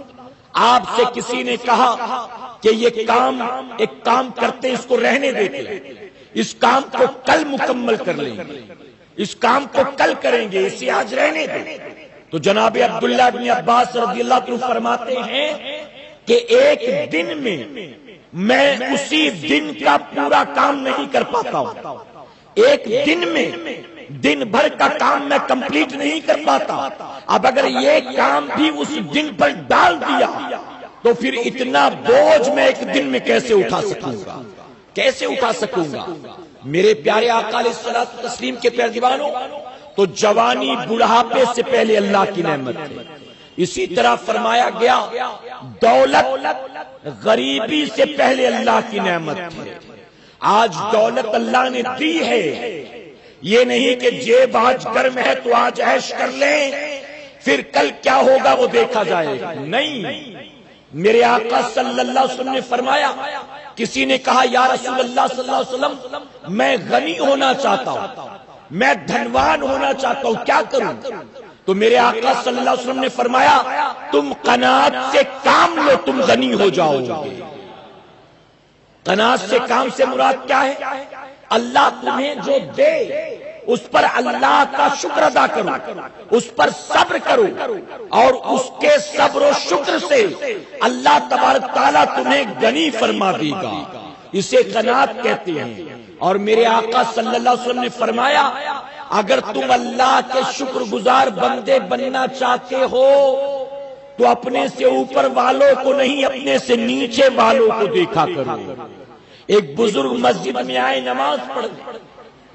آپ سے کسی نے کہا کہ یہ کام ایک کام کرتے اس کو رہنے دیتے، اس کام کو کل مکمل کر لیں گے، اس کام کو کل کریں گے، اسے آج رہنے دیں. تو جناب عبداللہ ابن عباس رضی اللہ عنہ فرماتے ہیں کہ ایک دن میں میں اسی دن کا پورا کام نہیں کر پاتا ہوں. ایک دن میں دن بھر کا کام میں کمپلیٹ نہیں کر پاتا. اب اگر یہ کام بھی اس دن پر ڈال دیا تو پھر اتنا بوجھ میں ایک دن میں کیسے اٹھا سکوں گا، کیسے اٹھا سکوں گا. میرے پیارے آقا علیہ الصلوۃ والتسلیم کے پیروانوں، تو جوانی بڑھاپے سے پہلے اللہ کی نعمت ہے. اسی طرح فرمایا گیا دولت غریبی سے پہلے اللہ کی نعمت ہے. آج دولت اللہ نے دی ہے، یہ نہیں کہ جیب آج گرم ہے تو آج عیش کر لیں پھر کل کیا ہوگا وہ دیکھا جائے گا. نہیں، میرے آقا صلی اللہ علیہ وسلم نے فرمایا، کسی نے کہا یا رسول اللہ صلی اللہ علیہ وسلم میں غنی ہونا چاہتا ہوں، میں دھنوان ہونا چاہتا ہوں، کیا کروں؟ تو میرے آقا صلی اللہ علیہ وسلم نے فرمایا تم قناعت سے کام لو، تم غنی ہو جاؤ گے. قناعت سے کام سے مراد کیا ہے؟ اللہ تمہیں جو دے اس پر اللہ کا شکر ادا کرو، اس پر صبر کرو اور اس کے صبر و شکر سے اللہ تبارک تعالیٰ تمہیں غنی فرما دے گا. اسے قناعت کہتے ہیں. اور میرے آقا صلی اللہ علیہ وسلم نے فرمایا اگر تم اللہ کے شکر گزار بندے بننا چاہتے ہو تو اپنے سے اوپر والوں کو نہیں، اپنے سے نیچے والوں کو دیکھا کرو. ایک بزرگ مسجد میں آئے نماز پڑھ،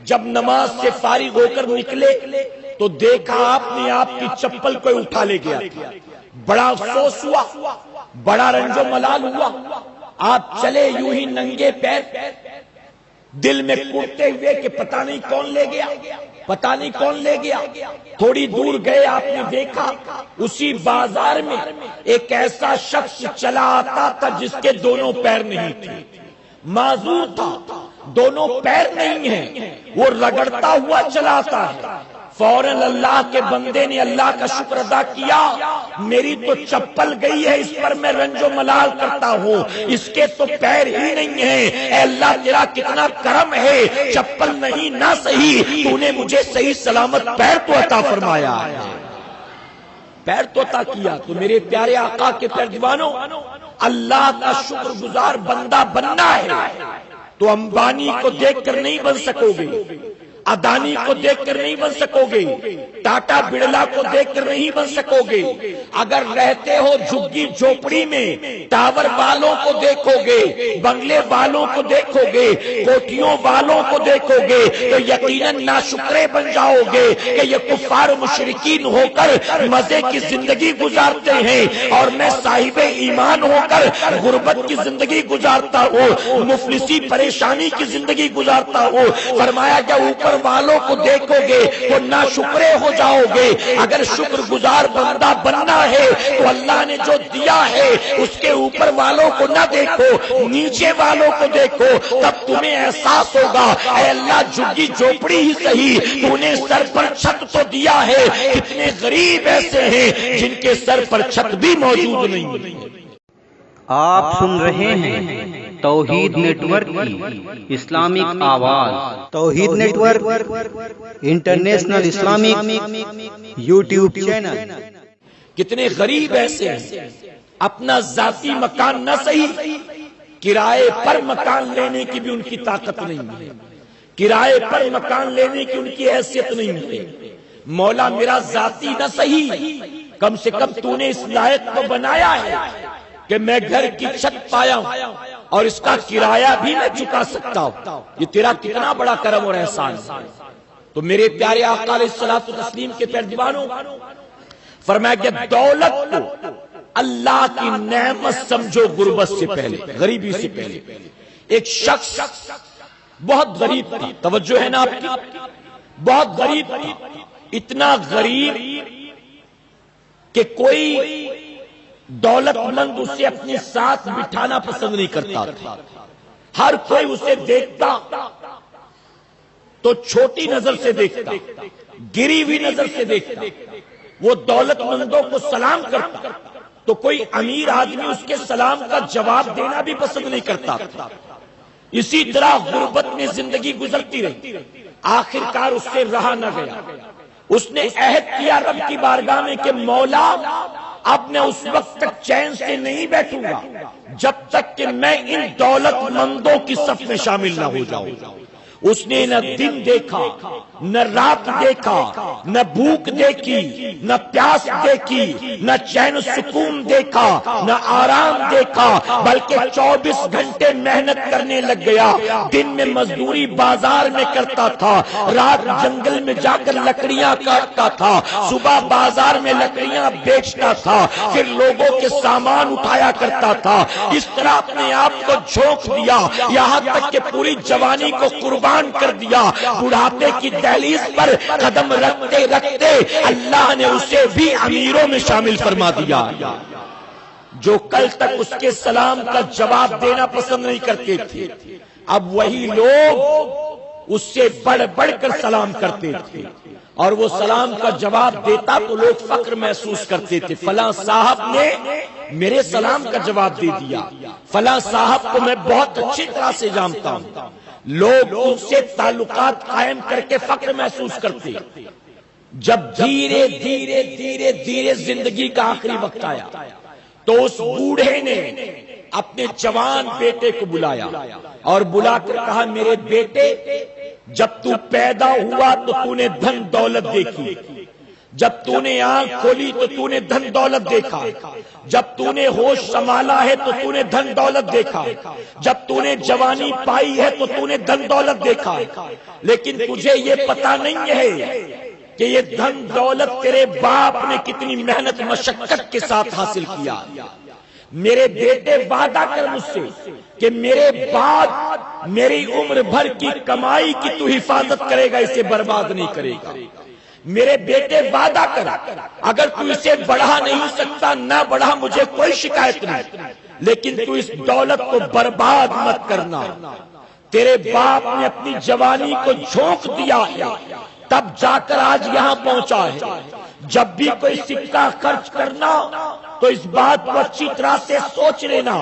جب نماز سے فارغ ہو کر نکلے تو دیکھا آپ نے آپ کی چپل کو اٹھا لے گیا. بڑا افسوس ہوا، بڑا رنج و ملال ہوا. آپ چلے یوں ہی ننگے پیر، دل میں کوٹتے ہوئے کہ پتہ نہیں کون لے گیا، پتہ نہیں کون لے گیا. تھوڑی دور گئے، آپ نے دیکھا اسی بازار میں ایک ایسا شخص چلا آتا تھا جس کے دونوں پیر نہیں تھے، معذور تھا، دونوں پیر نہیں ہیں، وہ رگڑتا ہوا چلاتا ہے. فوراً اللہ کے بندے نے اللہ کا شکر ادا کیا، میری تو چپل گئی ہے، اس پر میں رنج و ملال کرتا ہوں، اس کے تو پیر ہی نہیں ہیں. اے اللہ تیرا کتنا کرم ہے، چپل نہیں نہ صحیح، تو نے مجھے صحیح سلامت پیر تو عطا فرمایا ہے، پیر تو عطا کیا. تو میرے پیارے آقا کے پیروانوں، اللہ کا شکر گزار بندہ بننا ہے تو امبانی کو دیکھ کر نہیں بن سکو گے، اڈانی کو دیکھ کر نہیں بن سکو گے، ٹاٹا برلا کو دیکھ کر نہیں بن سکو گے. اگر رہتے ہو جھگی جھوپڑی میں ٹاور والوں کو دیکھو گے، بنگلے والوں کو دیکھو گے، کوٹھیوں والوں کو دیکھو گے تو یقیناً ناشکرے بن جاؤ گے کہ یہ کفار و مشرکین ہو کر مزے کی زندگی گزارتے ہیں اور میں صاحب ایمان ہو کر غربت کی زندگی گزارتا ہوں، مفلسی پریشانی کی زندگی گزارتا ہوں. فرمایا کہ اوپر والوں کو دیکھو گے تو ناشکرے ہو جاؤ گے. اگر شکر گزار بندہ بننا ہے تو اللہ نے جو دیا ہے اس کے اوپر والوں کو نہ دیکھو, نیچے والوں کو دیکھو, تب تمہیں احساس ہوگا اے اللہ جھگی جھوپڑی ہی صحیح, تو نے سر پر چھت تو دیا ہے. کتنے غریب ایسے ہیں جن کے سر پر چھت بھی موجود نہیں. آپ سن رہے ہیں توحید نیٹ ورک کی اسلامک آواز. Tawheed network international Islamic YouTube channel. کتنے غریب ایسے ہیں اپنا ذاتی مکان نہ صحیح, کرائے پر مکان لینے کی بھی ان کی طاقت نہیں ہے, کرائے پر مکان لینے کی ان کی حیثیت نہیں ہے. مولا میرا ذاتی نہ صحیح, کم سے کم تو نے اس لائق کو بنایا ہے کہ میں گھر کی چھت پایا ہوں اور اس کا کرایہ بھی میں چکا سکتا ہوں. یہ تیرا کتنا بڑا کرم اور احسان ہے. تو میرے پیارے آقا علیہ الصلوۃ والتسلیم کے پیروانوں, فرمایا کہ دولت کو اللہ کی نعمت سمجھو غربت سے پہلے, غریبی سے پہلے. ایک شخص بہت غریب تھا, توجہ ہے نا آپ کی, بہت غریب تھا, اتنا غریب کہ کوئی دولت مند اسے اپنے ساتھ بٹھانا پسند نہیں کرتا تھا. ہر کوئی اسے دیکھتا تو چھوٹی نظر سے دیکھتا, گری ہوئی نظر سے دیکھتا. وہ دولت مندوں کو سلام کرتا تو کوئی امیر آدمی اس کے سلام کا جواب دینا بھی پسند نہیں کرتا تھا. اسی طرح غربت میں زندگی گزرتی رہی. آخر کار اس سے رہا نہ گیا. اس نے عہد کیا رب کی بارگاہ میں کہ مولا اب میں اس وقت تک چین سے نہیں بیٹھوں گا جب تک کہ میں ان دولت مندوں کی صف میں شامل نہ ہو جاؤں. اس نے نہ دن دیکھا, نہ رات دیکھا, نہ بھوک دیکھی, نہ پیاس دیکھی, نہ چین و سکون دیکھا, نہ آرام دیکھا, بلکہ 24 گھنٹے محنت کرنے لگ گیا. دن میں مزدوری بازار میں کرتا تھا, رات جنگل میں جا کر لکڑیاں کاٹتا تھا, صبح بازار میں لکڑیاں بیچتا تھا, پھر لوگوں کے سامان اٹھایا کرتا تھا. اس طرح اپنے آپ کو جھونک دیا, یہاں تک کہ پوری جوانی کو قربان کر دیا. بڑھاپے کی دہلیز پر قدم رکھتے رکھتے اللہ نے اسے بھی امیروں میں شامل فرما دیا. جو کل تک اس کے سلام کا جواب دینا پسند نہیں کرتے تھے, اب وہی لوگ اس سے بڑھ بڑھ کر سلام کرتے تھے. اور وہ سلام کا جواب دیتا تو لوگ فخر محسوس کرتے تھے, فلاں صاحب نے میرے سلام کا جواب دے دیا, فلاں صاحب کو میں بہت اچھی طرح سے جانتا ہوں. لوگ ان سے تعلقات قائم کر کے فخر محسوس کرتے. جب دھیرے دھیرے دھیرے دھیرے زندگی کا آخری وقت آیا تو اس بوڑھے نے اپنے جوان بیٹے کو بلایا اور بلا کر کہا, میرے بیٹے جب تو پیدا ہوا تو تو نے دھن دولت دیکھی, جب تو نے آنکھ کھولی تو تو نے دھن دولت دیکھا, جب تو نے ہوش سنبھالا ہے تو تو نے دھن دولت دیکھا, جب تو نے جوانی پائی ہے تو تو نے دھن دولت دیکھا. لیکن تجھے یہ پتا نہیں ہے کہ یہ دھن دولت تیرے باپ نے کتنی محنت مشقت کے ساتھ حاصل کیا. میرے بیٹے وعدہ کر مجھ سے کہ میرے بعد میری عمر بھر کی کمائی کی تو حفاظت کرے گا, اسے برباد نہیں کرے گا. میرے بیٹے وعدہ کر, اگر تو اسے بڑھا نہیں سکتا نہ بڑھا, مجھے کوئی شکایت نہیں, لیکن تو اس دولت کو برباد مت کرنا. تیرے باپ نے اپنی جوانی کو جھونک دیا ہے, تب جا کر آج یہاں پہنچا ہے. جب بھی کوئی سکہ خرچ کرنا تو اس بات کو اچھی طرح سے سوچ لینا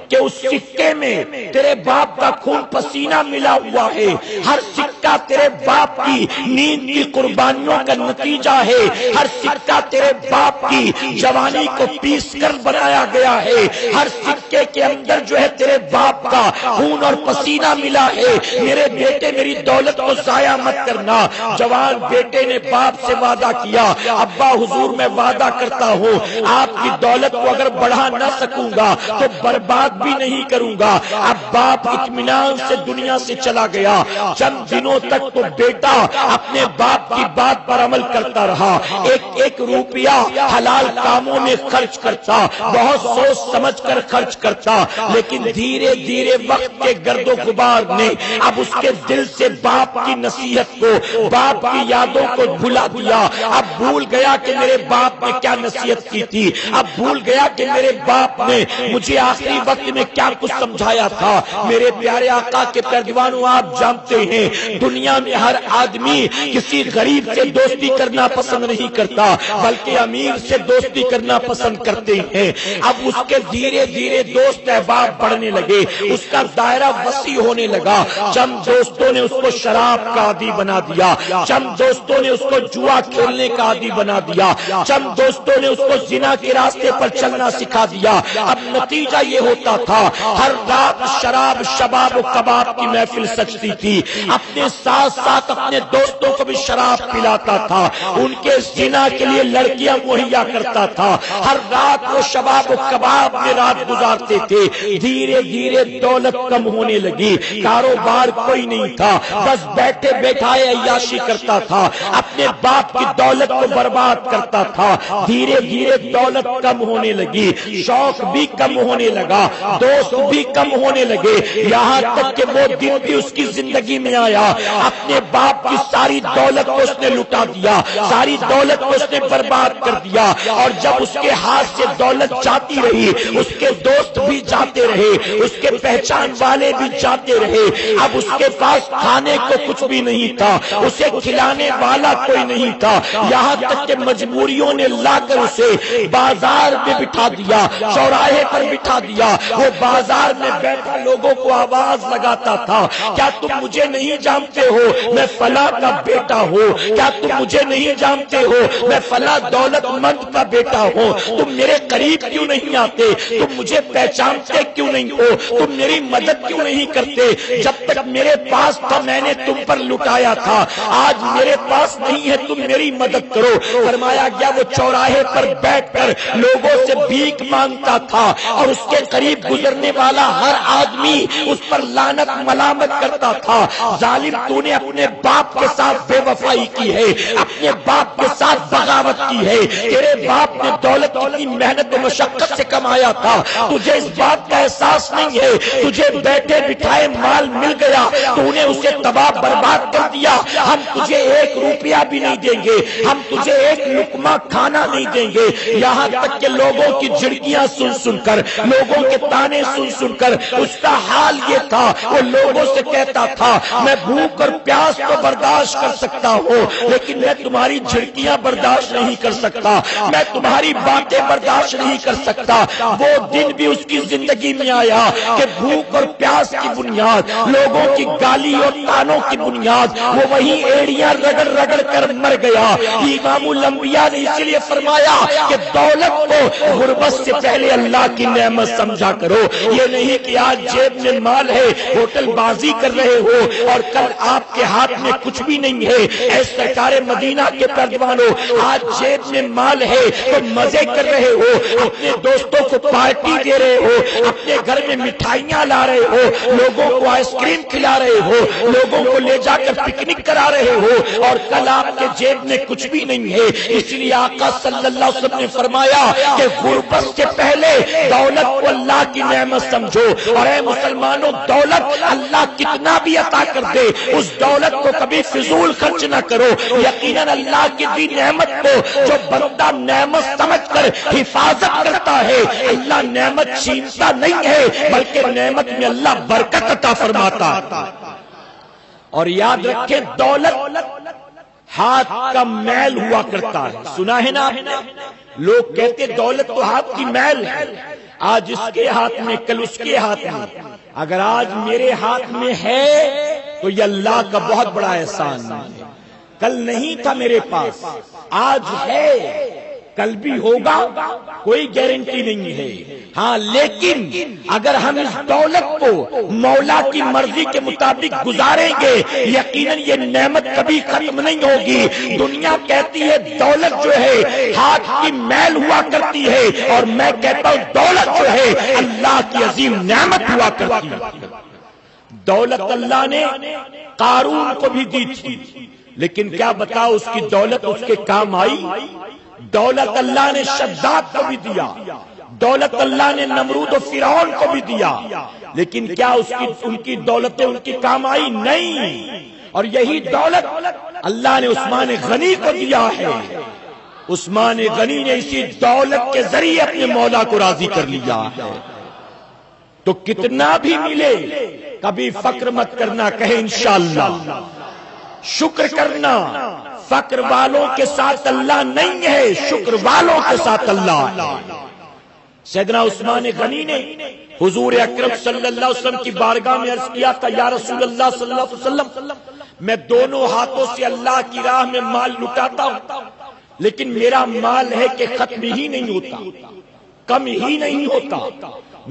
کہ اس سکے میں تیرے باپ کا خون پسینہ ملا ہوا ہے. ہر سکہ تیرے باپ کی نیند کی قربانیوں کا نتیجہ ہے. ہر سکہ تیرے باپ کی جوانی کو پیس کر بنایا گیا ہے. ہر سکے کے اندر جو ہے تیرے باپ کا خون اور پسینہ ملا ہے. میرے بیٹے میری دولت کو ضائع مت کرنا. جوان بیٹے نے باپ سے وعدہ کیا, ابا حضور میں وعدہ کرتا ہوں آپ کی دولت کو اگر بڑھا نہ سکوں گا تو برباد بھی نہیں کروں گا۔ اب باپ اطمینان سے دنیا سے چلا گیا، چند دنوں تک تو بیٹا اپنے باپ کی بات پر عمل کرتا رہا، ایک ایک روپیہ حلال کاموں میں خرچ کرتا، بہت سوچ سمجھ کر خرچ کرتا، لیکن دھیرے دھیرے وقت کے گرد و غبار نے اب اس کے دل سے باپ کی نصیحت کو، باپ کی یادوں کو بھلا دیا۔ اب بھول گیا کہ میرے باپ نے کیا نصیحت کی تھی، اب بھول گیا کہ میرے باپ نے مجھے آخری وقت میں کیا کچھ سمجھایا تھا۔ میرے پیارے آقا کے پیروانوں، آپ جانتے ہیں دنیا میں ہر آدمی کسی غریب سے دوستی کرنا پسند نہیں کرتا، بلکہ امیر سے دوستی کرنا پسند کرتے ہیں۔ اب اس کے دھیرے دھیرے دوست احباب بڑھنے لگے، اس کا دائرہ وسیع ہونے لگا۔ چند دوستوں نے اس کو شراب کا عادی بنا دیا، چند دوستوں نے اس کو جوا کھیلنے کا عادی بنا دیا، چند دوستوں نے اس کو زنا کے راستے پر چلنا سکھا دیا۔ اب نتیجہ یہ ہوتا تھا ہر رات شراب شباب و کباب کی محفل سجتی تھی، اپنے ساتھ ساتھ اپنے دوستوں کو بھی شراب پلاتا تھا، ان کے زنا کے لیے لڑکیاں مہیا کرتا تھا، ہر رات وہ شباب و کباب میں رات گزارتے تھے۔ دھیرے دھیرے دولت کم ہونے لگی، کاروبار کوئی نہیں تھا، بس بیٹھے بیٹھائے عیاشی کرتا تھا، اپنے باپ کی دولت کو برباد کرتا تھا۔ دھیرے دھیرے دولت کم ہونے لگی، شوق بھی کم ہونے لگا، دوست بھی کم ہونے لگے، یہاں تک کہ وہ دن بھی اس کی زندگی میں آیا اپنے باپ کی ساری دولت کو اس نے لٹا دیا، ساری دولت کو اس نے برباد کر دیا۔ اور جب اس کے ہاتھ سے دولت جاتی رہی، اس کے دوست بھی جاتے رہے، اس کے پہچان والے بھی جاتے رہے، اب اس کے پاس کھانے کو کچھ بھی نہیں تھا، اسے کھلانے والا کوئی نہیں تھا، یہاں تک کہ مجبوریوں نے لا کر اسے بازار میں بٹھا دیا، چوراہے پر بٹھا دیا۔ وہ بازار میں بیٹھا لوگوں کو آواز لگاتا تھا، کیا تم مجھے نہیں جانتے ہو میں فلاں کا بیٹا ہوں، کیا تم مجھے نہیں جانتے ہو میں فلاں دولت مند کا بیٹا ہوں، تم میرے قریب کیوں نہیں آتے، تم مجھے پہچانتے کیوں نہیں ہو، تم میری مدد کیوں نہیں کرتے، جب تک میرے پاس تھا میں نے تم پر لٹایا تھا، آج میرے پاس نہیں ہے تم میری مدد کرو۔ فرمایا گیا وہ چوراہے پر بیٹھ کر لوگوں سے بھیک مانگتا تھا، اور اس کے قریب گزرنے والا ہر آدمی اس پر لعنت ملامت کرتا تھا، ظالم تو نے اپنے باپ کے ساتھ بے وفائی کی ہے، اپنے باپ کے ساتھ بغاوت کی ہے، تیرے باپ نے دولت کتنی محنت و مشقت سے کمایا تھا، تجھے اس بات کا احساس نہیں ہے، تجھے بیٹھے بٹھائے مال مل گیا تو نے اسے تباہ برباد کر دیا، ہم تجھے ایک روپیہ بھی نہیں دیں گے، ہم تجھے ایک لقمہ کھانا نہیں دیں گے۔ یہاں تک کہ لوگوں کی جھڑکیاں سن سن کر، لوگوں کے تانے سن سن کر اس کا حال یہ تھا، وہ لوگوں سے کہتا تھا میں بھوک اور پیاس کو برداشت کر سکتا ہوں، لیکن میں تمہاری جھڑکیاں برداشت نہیں کر سکتا، میں تمہاری باتیں برداشت نہیں کر سکتا۔ وہ دن بھی اس کی زندگی میں آیا کہ بھوک اور پیاس کی بنیاد، لوگوں کی گالی اور تانوں کی بنیاد وہ وہیں ایڑیاں رگڑ رگڑ کر مر گیا۔ امام الانبیاء نے اس لیے فرمایا کہ دولت کو غربت سے پہلے اللہ کی نعمت سمجھا کرو، یہ نہیں کہ آج جیب میں مال ہے ہوٹل بازی کر رہے ہو اور کل آپ کے ہاتھ میں کچھ بھی نہیں ہے۔ اے سرکار مدینہ کے پیروانوں، آج جیب میں مال ہے تو مزے کر رہے ہو، اپنے دوستوں کو پارٹی دے رہے ہو، اپنے گھر میں مٹھائیاں لا رہے ہو، لوگوں کو آئس کریم کھلا رہے ہو، لوگوں کو لے جا کر پکنک کرا رہے ہو، اور کل آپ کے جیب میں کچھ بھی نہیں ہے۔ اس لیے آقا صلی اللہ علیہ وسلم نے فرمایا کہ غربت سے پہلے دولت کو اللہ کی نعمت سمجھو، اور اے مسلمانوں دولت اللہ کتنا بھی عطا کر دے اس دولت کو کبھی فضول خرچ نہ کرو۔ یقیناً اللہ کی دی نعمت کو جو بندہ نعمت سمجھ کر حفاظت کرتا ہے، اللہ نعمت چھینتا نہیں ہے بلکہ نعمت میں اللہ برکت عطا فرماتا۔ اور یاد رکھیں دولت ہاتھ کا میل ہوا کرتا ہے، سنا ہے نا آپ نے؟ لوگ کہتے دولت تو ہاتھ کی میل ہے، آج اس کے ہاتھ میں کل اس کے ہاتھ میں، اگر آج میرے ہاتھ میں ہے تو یہ اللہ کا بہت بڑا احسان ہے، کل نہیں تھا میرے پاس، آج ہے کل بھی ہوگا کوئی گارنٹی نہیں ہے۔ ہاں لیکن اگر ہم اس دولت کو مولا کی مرضی کے مطابق گزاریں گے یقیناً یہ نعمت کبھی ختم نہیں ہوگی. دنیا کہتی ہے دولت جو ہے ہاتھ کی میل ہوا کرتی ہے اور میں کہتا ہوں دولت جو ہے اللہ کی عظیم نعمت ہوا کرتی ہے. دولت اللہ نے قارون کو بھی دی تھی لیکن کیا بتاؤ اس کی دولت اس کے کام آئی. دولت اللہ نے شداد کو بھی دیا, دولت اللہ نے نمرود و فرعون کو بھی دیا, لیکن کیا ان کی دولتیں ان کی کام آئی؟ نہیں. اور یہی دولت اللہ نے عثمان غنی کو دیا ہے. عثمان غنی نے اسی دولت کے ذریعے اپنے مولا کو راضی کر لیا ہے. تو کتنا بھی ملے کبھی فقر مت کرنا, کہے انشاءاللہ شکر کرنا. فقر والوں کے ساتھ اللہ نہیں ہے, شکر والوں کے ساتھ اللہ ہے. سیدنا عثمان غنی نے حضور اکرم صلی اللہ علیہ وسلم کی بارگاہ میں عرض کیا تھا, یا رسول اللہ صلی اللہ علیہ وسلم میں دونوں ہاتھوں سے اللہ کی راہ میں مال لٹاتا ہوں لیکن میرا مال ہے کہ ختم ہی نہیں ہوتا, کم ہی نہیں ہوتا.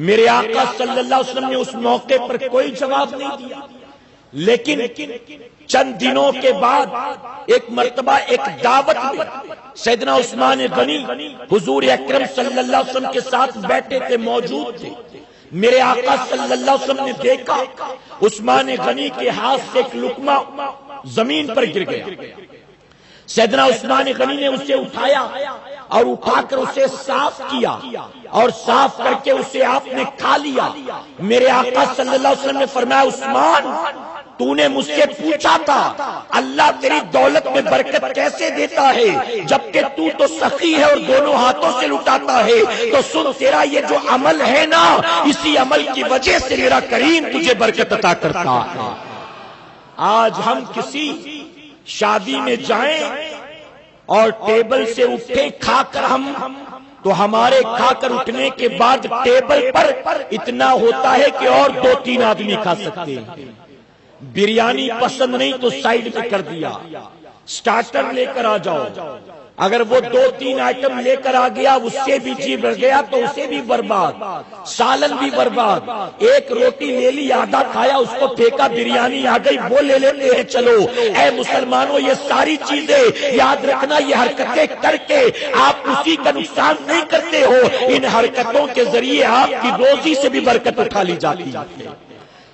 میرے آقا صلی اللہ علیہ وسلم نے اس موقع پر کوئی جواب نہیں دیا, لیکن چند دنوں کے بعد ایک مرتبہ ایک دعوت میں سیدنا عثمان غنی حضور اکرم صلی اللہ علیہ وسلم کے ساتھ بیٹھے تھے, موجود تھے. میرے آقا صلی اللہ علیہ وسلم نے دیکھا عثمان غنی کے ہاتھ سے ایک لقمہ زمین پر گر گیا. سیدنا عثمان غنی نے اسے اٹھایا اور اٹھا کر اسے صاف کیا اور صاف کر کے اسے آپ نے کھا لیا. میرے آقا صلی اللہ علیہ وسلم نے فرمایا عثمان تو نے مجھ سے پوچھا تھا اللہ تیری دولت میں برکت کیسے دیتا ہے جبکہ تو تو سخی ہے اور دونوں ہاتھوں سے لٹاتا ہے. تو سن تیرا یہ جو عمل ہے نا اسی عمل کی وجہ سے میرا کریم تجھے برکت عطا کرتا ہے. آج ہم کسی شادی میں جائیں اور ٹیبل سے اٹھے کھا کر ہم تو ہمارے کھا کر اٹھنے کے بعد ٹیبل پر اتنا ہوتا ہے کہ اور 2-3 آدمی کھا سکتے ہیں. بریانی پسند نہیں تو سائیڈ پہ کر دیا, سٹارٹر لے کر آ جاؤ. اگر وہ 2-3 آئٹم لے کر آ گیا اس سے بھی جی بڑھ گیا تو اسے بھی برباد, سالن بھی برباد. ایک روٹی لے لی آدھا کھایا اس کو پھینکا, بریانی آ گئی وہ لے لیتے ہیں. چلو اے مسلمانوں یہ ساری چیزیں یاد رکھنا, یہ حرکتیں کر کے آپ اسی کا نقصان نہیں کرتے ہو, ان حرکتوں کے ذریعے آپ کی روزی سے بھی برکت اٹھا لی جاتی ہے.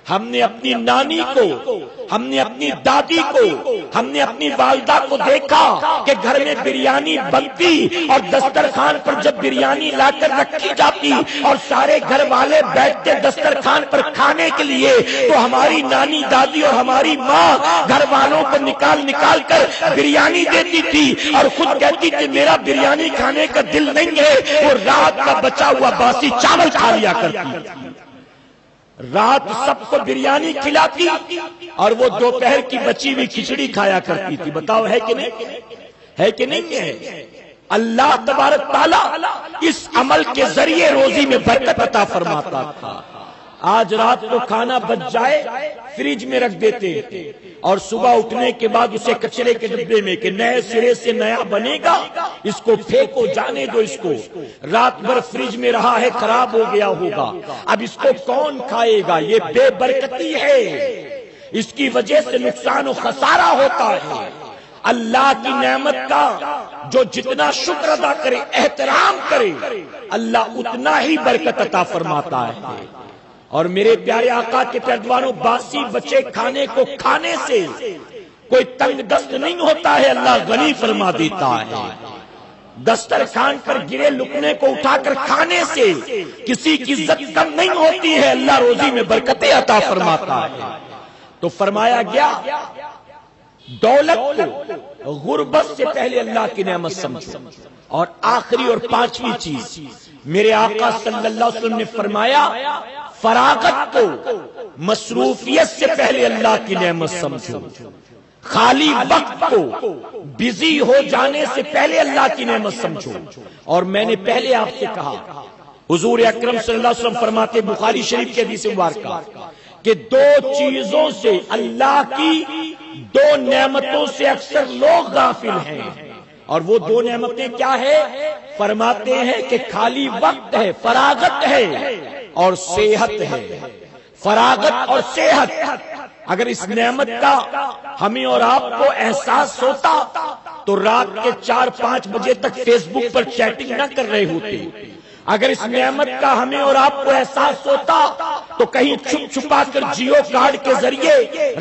ہم نے اپنی نانی کو, ہم نے اپنی دادی کو, ہم نے اپنی والدہ کو دیکھا کہ گھر میں بریانی بنتی اور دسترخوان پر جب بریانی لا کر رکھی جاتی اور سارے گھر والے بیٹھتے دسترخوان پر کھانے کے لیے تو ہماری نانی دادی اور ہماری ماں گھر والوں کو نکال نکال کر بریانی دیتی تھی اور خود کہتی کہ میرا بریانی کھانے کا دل نہیں ہے, وہ رات کا بچا ہوا باسی چاول کھا لیا کرتی تھی. رات سب کو بریانی کھلاتی اور وہ دوپہر کی بچی ہوئی کھچڑی کھایا کرتی تھی. بتاؤ ہے کہ نہیں, ہے کہ نہیں ہے؟ اللہ تبارک تعالی اس عمل کے ذریعے روزی میں برکت عطا فرماتا تھا. آج رات کو کھانا بچ جائے فریج میں رکھ دیتے اور صبح اٹھنے کے بعد اسے کچرے کے ڈبے میں کہ نئے سرے سے نیا بنے گا, اس کو پھینکو, جانے دو اس کو. رات بھر فریج میں رہا ہے خراب ہو گیا ہوگا, اب اس کو کون کھائے گا؟ یہ بے برکتی ہے, اس کی وجہ سے نقصان و خسارہ ہوتا ہے. اللہ کی نعمت کا جو جتنا شکر ادا کرے, احترام کرے, اللہ اتنا ہی برکت عطا فرماتا ہے. اور میرے پیارے آقا کے پیروانوں, باسی بچے کھانے کو کھانے سے کوئی تنگ دست نہیں ہوتا ہے, اللہ غنی فرما دیتا ہے. دسترخوان پر گرے لقمے کو اٹھا کر کھانے سے کسی کی عزت کم نہیں ہوتی ہے, اللہ روزی میں برکتیں عطا فرماتا ہے. تو فرمایا گیا دولت کو غربت سے پہلے اللہ کی نعمت سمجھو. اور آخری اور 5ویں چیز میرے آقا صلی اللہ علیہ وسلم نے فرمایا فراغت کو مصروفیت سے پہلے اللہ کی نعمت سمجھو. خالی وقت کو بزی ہو جانے سے پہلے اللہ کی نعمت سمجھو. اور میں نے پہلے آپ سے کہا حضور اکرم صلی اللہ علیہ وسلم فرماتے بخاری شریف کے حدیث مبارکہ کہ 2 چیزوں سے اللہ کی 2 نعمتوں سے اکثر لوگ غافل ہیں. اور وہ دو نعمتیں کیا ہے؟ فرماتے ہیں کہ خالی وقت ہے، فراغت ہے اور صحت ہے، فراغت اور صحت۔ اگر اس نعمت کا ہمیں اور آپ کو احساس ہوتا تو رات کے 4-5 بجے تک فیس بک پر چیٹنگ نہ کر رہے ہوتے۔ اگر اس نعمت کا ہمیں اور آپ کو احساس ہوتا تو کہیں چھپ چھپا کر جیو کارڈ کے ذریعے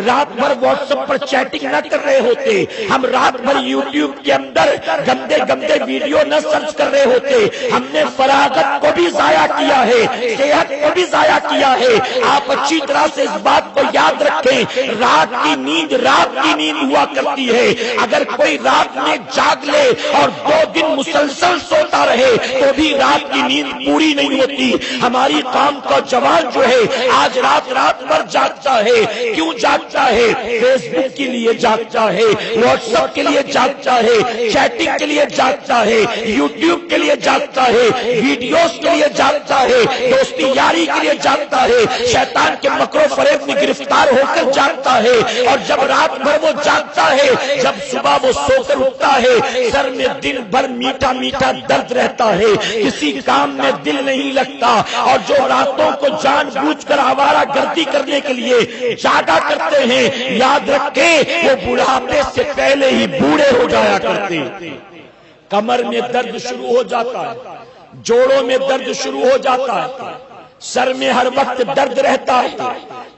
رات بھر واٹس ایپ پر چیٹنگ نہ کر رہے ہوتے، ہم رات بھر یوٹیوب کے اندر گندے گندے ویڈیو نہ سرچ کر رہے ہوتے۔ ہم نے فراغت کو بھی ضائع کیا ہے، صحت کو بھی ضائع کیا ہے۔ آپ اچھی طرح سے اس بات کو یاد رکھیں، رات کی نیند ہوا کرتی ہے۔ اگر کوئی رات میں جاگ لے اور 2 دن مسلسل سوتا رہے تو بھی رات کی نیند پوری نہیں ہوتی۔ ہماری قوم کا جوان جو ہے آج رات بھر جاگتا ہے۔ کیوں جاگتا ہے؟ فیس بک کے لیے جاگتا ہے، واٹس ایپ کے لیے جاگتا ہے، چیٹنگ کے لیے جاگتا ہے، یوٹیوب کے لیے جاگتا ہے، ویڈیوز کے لیے جاگتا ہے، دوستی یاری کے لیے جاگتا ہے، شیطان کے مکر و فریب میں گرفتار ہو کر جاگتا ہے۔ اور جب رات بھر وہ جاگتا ہے، جب صبح وہ سو کر اٹھتا ہے، سر میں دن بھر میٹھا میٹھا درد رہتا ہے، کسی کام میں دل نہیں لگتا، اور جو راتوں کو جان بوجھ کر آوارہ گردی کرنے کے لیے جاگا کرتے ہیں، یاد رکھیں وہ بڑھاپے سے پہلے ہی بوڑھے ہو جایا کرتے۔ کمر میں درد شروع ہو جاتا ہے، جوڑوں میں درد شروع ہو جاتا ہے، سر میں ہر وقت درد رہتا ہے،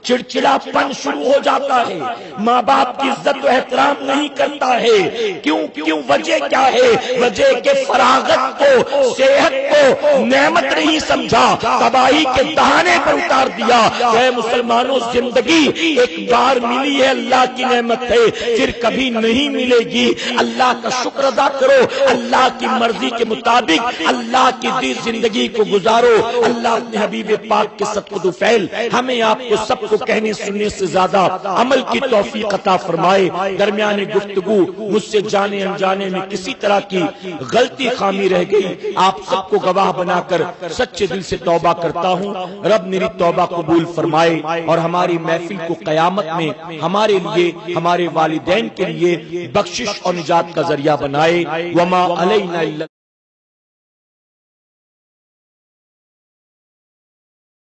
چڑچڑا پن شروع ہو جاتا ہے، ماں باپ کی عزت و احترام نہیں کرتا ہے۔ کیوں وجہ کیا ہے؟ وجہ کہ فراغت کو، صحت کو نعمت نہیں سمجھا، تباہی کے دہانے پر اتار دیا۔ اے مسلمانوں، زندگی ایک بار ملی ہے، اللہ کی نعمت ہے، پھر کبھی نہیں ملے گی۔ اللہ کا شکر ادا کرو، اللہ کی مرضی کے مطابق اللہ کی دی زندگی کو گزارو۔ اللہ اپنے حبیب پاک کے صدقۃ فعل ہمیں آپ کو سب کو کہنے سننے سے زیادہ عمل کی توفیق عطا فرمائے۔ درمیان گفتگو مجھ سے جانے انجانے میں کسی طرح کی غلطی خامی رہ گئی، آپ سب کو گواہ بنا کر سچے دل سے توبہ کرتا ہوں۔ رب میری توبہ قبول فرمائے اور ہماری محفل کو قیامت میں ہمارے لیے، ہمارے والدین کے لیے بخشش اور نجات کا ذریعہ بنائے۔ وما علینا